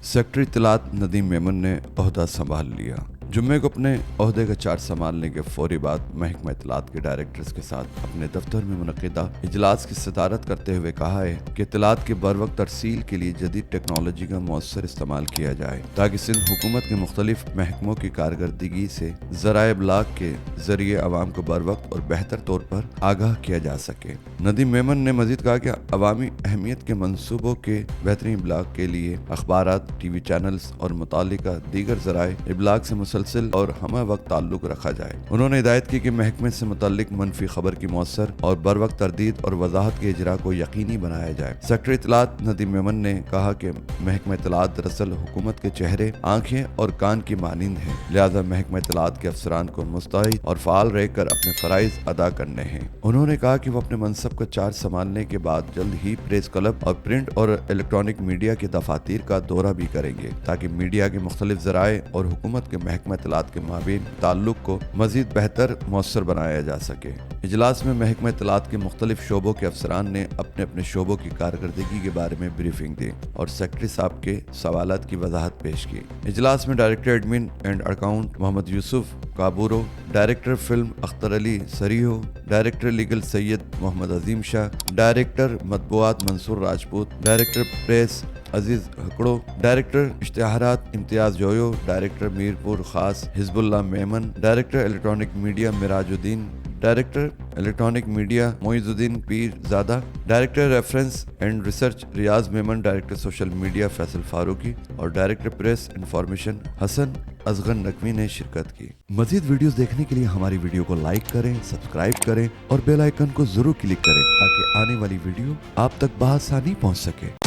Secretary इत्तलात Nadeem Memon ने ओहदा संभाल लिया। जुम्मे को अपने ओहदे का चार्ज संभालने के फौरी बाद महकमा इत्तलात के डायरेक्टर्स के साथ अपने दफ्तर में मुनक़िदा इजलास की सदारत करते हुए कहा है कि इत्तलात के बरवक्त तरसील के लिए जदीद टेक्नोलॉजी का मौसर इस्तेमाल किया जाए ताकि सिंध हुकूमत के मुख्तलिफ महकमों की कारकर्दगी से ज़राए इब्लाग के जरिए आवाम को बरवक्त और बेहतर तौर पर आगाह किया जा सके। नदीम मेमन ने मजीद कहा कि अवामी अहमियत के मनसूबों के बेहतरीन इब्लाग के लिए अखबारात, TV चैनल्स और मुतालिका दीगर ज़राए इब्लाग से मुसलसल और हमा वक्त ताल्लुक रखा जाए। उन्होंने हिदायत की कि महकमे से मुतल्लिक मनफी खबर की मौसर और बर वक्त तरदीद और वजाहत के इजरा को यकीनी बनाया जाए। सेक्रेटरी इत्तलात नदीम मेमन ने कहा कि महकमा इत्तलात दरअसल हुकूमत के चेहरे, आंखें और कान की मानिंद है, लिहाजा महकमा इत्तलात के अफसरान को मुस्तैद और फाल रहकर अपने फराइज अदा करने हैं। उन्होंने कहा कि वो अपने मनसब का चार्ज संभालने के बाद जल्द ही प्रेस क्लब और प्रिंट और इलेक्ट्रॉनिक मीडिया के दफातर का दौरा भी करेंगे ताकि मीडिया के मुख्तलिफ ज़राए और हुकूमत के महकमा इत्तलात के माबीन ताल्लुक को मजीद बेहतर मौसर बनाया जा सके। इजलास में महकमा इत्तलात के मुख्तलिफ शोबों के अफसरान ने अपने अपने शोबों की कारकर्दगी के बारे में ब्रीफिंग दी और सेक्रेटरी साहब के सवालात की वजाहत पेश की। इजलास में director admin and account Mohammad Yusuf Kaburo, director film Akhtar Ali Sariho, director legal Syed Mohammad Azeem Shah, director मतबूआत Mansoor Rajput, director press Aziz Hakro, director इश्तिहारात Imtiaz Joyo, director Mirpur Khas Hizbullah Memon, director electronic media Mirajuddin, director electronic media Moizuddin Pirzada, director reference and research Riaz Memon, director social media Faisal Farooqui और director press information Hasan Asghar Naqvi ने शिरकत की। मजीद वीडियोस देखने के लिए हमारी वीडियो को लाइक करें, सब्सक्राइब करें और बेल आइकन को जरूर क्लिक करें ताकि आने वाली वीडियो आप तक बआसानी पहुंच सके।